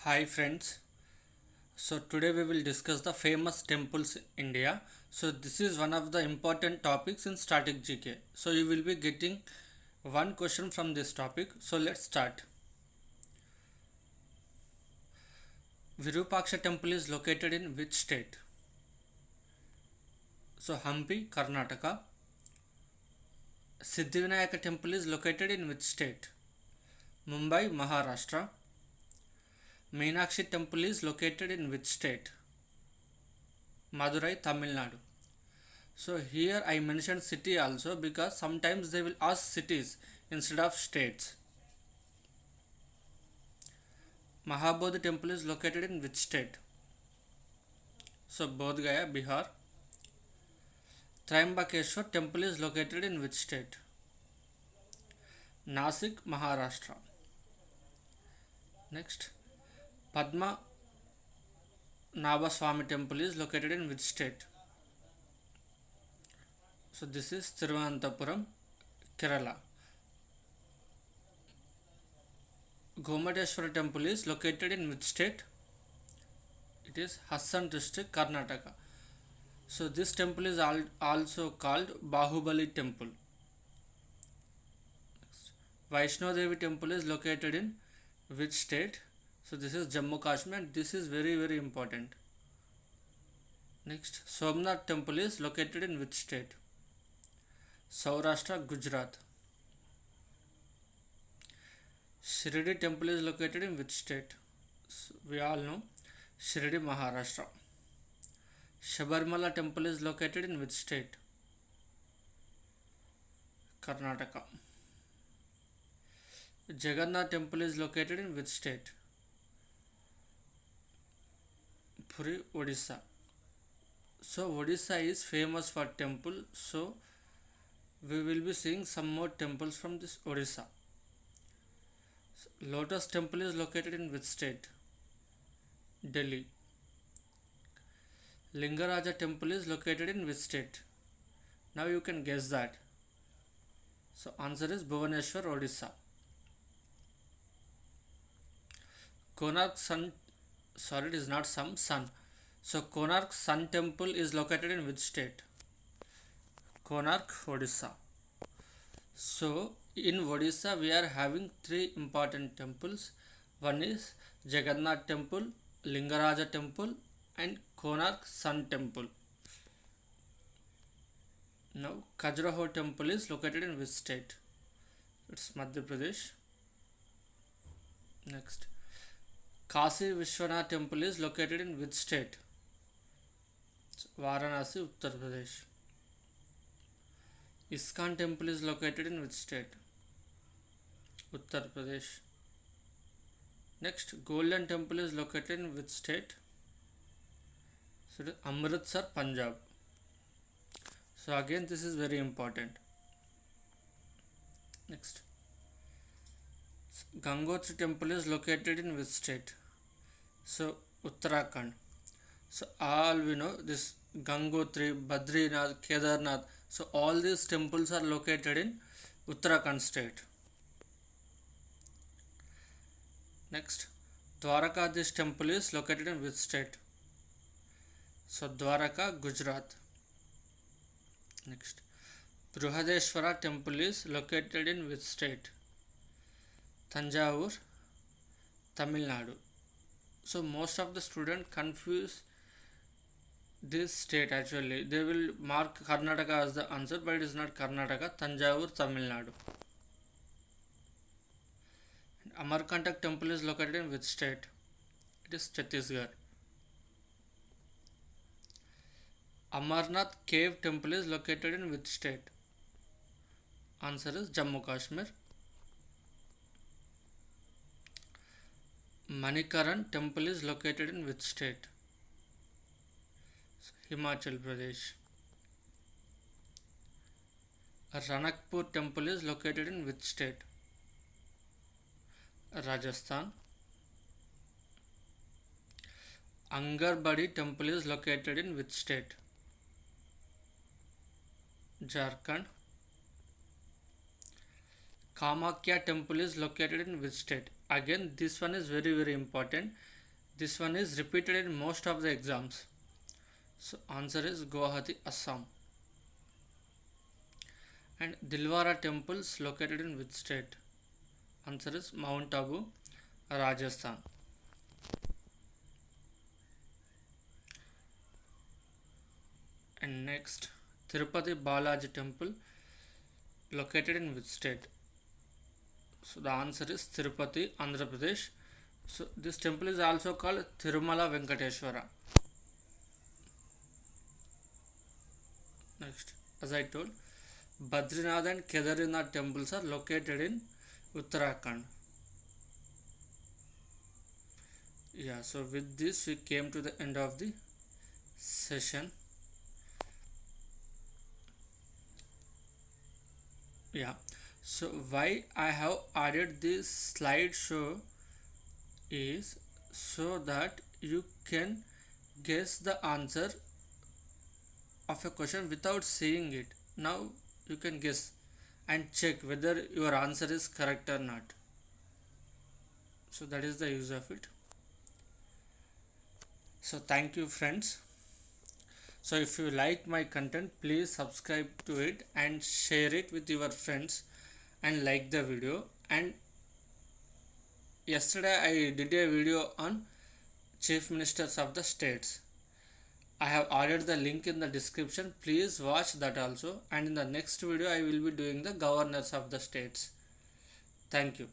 Hi friends. So today we will discuss the famous temples in India. So this is one of the important topics in static GK. So you will be getting one question from this topic. So let's start. Virupaksha temple is located in which state? So Hampi, Karnataka. Siddhivinayaka temple is located in which state? Mumbai, Maharashtra. Meenakshi temple is located in which state? Madurai, Tamil Nadu. So here I mentioned city also because sometimes they will ask cities instead of states. Mahabodhi temple is located in which state? So Bodh Gaya, Bihar. Triambakeshwar temple is located in which state? Nasik, Maharashtra. Next, Padma Nabaswamy temple is located in which state? So this is Thiruvananthapuram, Kerala. Gomadeshwara temple is located in which state? It is Hassan district, Karnataka. So this temple is also called Bahubali temple. Vaishno Devi temple is located in which state? So this is Jammu Kashmir and this is very important. Next, Somnath temple is located in which state? Saurashtra, Gujarat. Shirdi temple is located in which state? So we all know Shirdi, Maharashtra. Shabarimala temple is located in which state? Karnataka. Jagannath temple is located in which state? Puri, Odisha. So Odisha is famous for temple. So we will be seeing some more temples from this Odisha. So, Lotus temple is located in which state? Delhi. Lingaraja temple is located in which state? Now you can guess that. So answer is Bhubaneswar, Odisha. Konark Sun, sorry, it is not some sun. So Konark Sun temple is located in which state? Konark, Odisha. So in Odisha we are having three important temples. One is Jagannath temple, Lingaraja temple and Konark Sun temple. Now Khajuraho temple is located in which state? It's Madhya Pradesh. Next, Kashi Vishwanath temple is located in which state? Varanasi, Uttar Pradesh. ISKCON temple is located in which state? Uttar Pradesh. Next, Golden temple is located in which state? So it is Amritsar, Punjab. So again this is very important. Next, Gangotri temple is located in which state? So Uttarakhand. So all we know this Gangotri, Badrinath, Kedarnath. So all these temples are located in Uttarakhand state. Next, Dwarakadish temple is located in which state? So Dwaraka, Gujarat. Next, Brihadeshwara temple is located in which state? Tanjavur, Tamil Nadu. So most of the students confuse this state actually. They will mark Karnataka as the answer, but it is not Karnataka. Tanjavur, Tamil Nadu. Amarkantak temple is located in which state? It is Chhattisgarh. Amarnath cave temple is located in which state? Answer is Jammu Kashmir. Manikaran temple is located in which state? Himachal Pradesh. Ranakpur temple is located in which state? Rajasthan. Angarbadi temple is located in which state? Jharkhand. Kamakya temple is located in which state? Again this one is very important This one is repeated in most of the exams. So answer is Guwahati, Assam. And Dilwara temples located in which state? Answer is Mount Abu, Rajasthan. And next, Tirupati Balaji temple located in which state? So the answer is Tirupati, Andhra Pradesh. So this temple is also called Tirumala Venkateshwara. Next, as I told, Badrinath and Kedarnath temples are located in Uttarakhand. Yeah, so with this we came to the end of the session. Yeah, so why I have added this slideshow is so that you can guess the answer of a question without seeing it. Now you can guess and check whether your answer is correct or not. So that is the use of it. So thank you, friends. So if you like my content, please subscribe to it and share it with your friends and like the video. And yesterday I did a video on chief ministers of the states. I have added the link in the description. Please watch that also. And in the next video I will be doing the governors of the states. Thank you.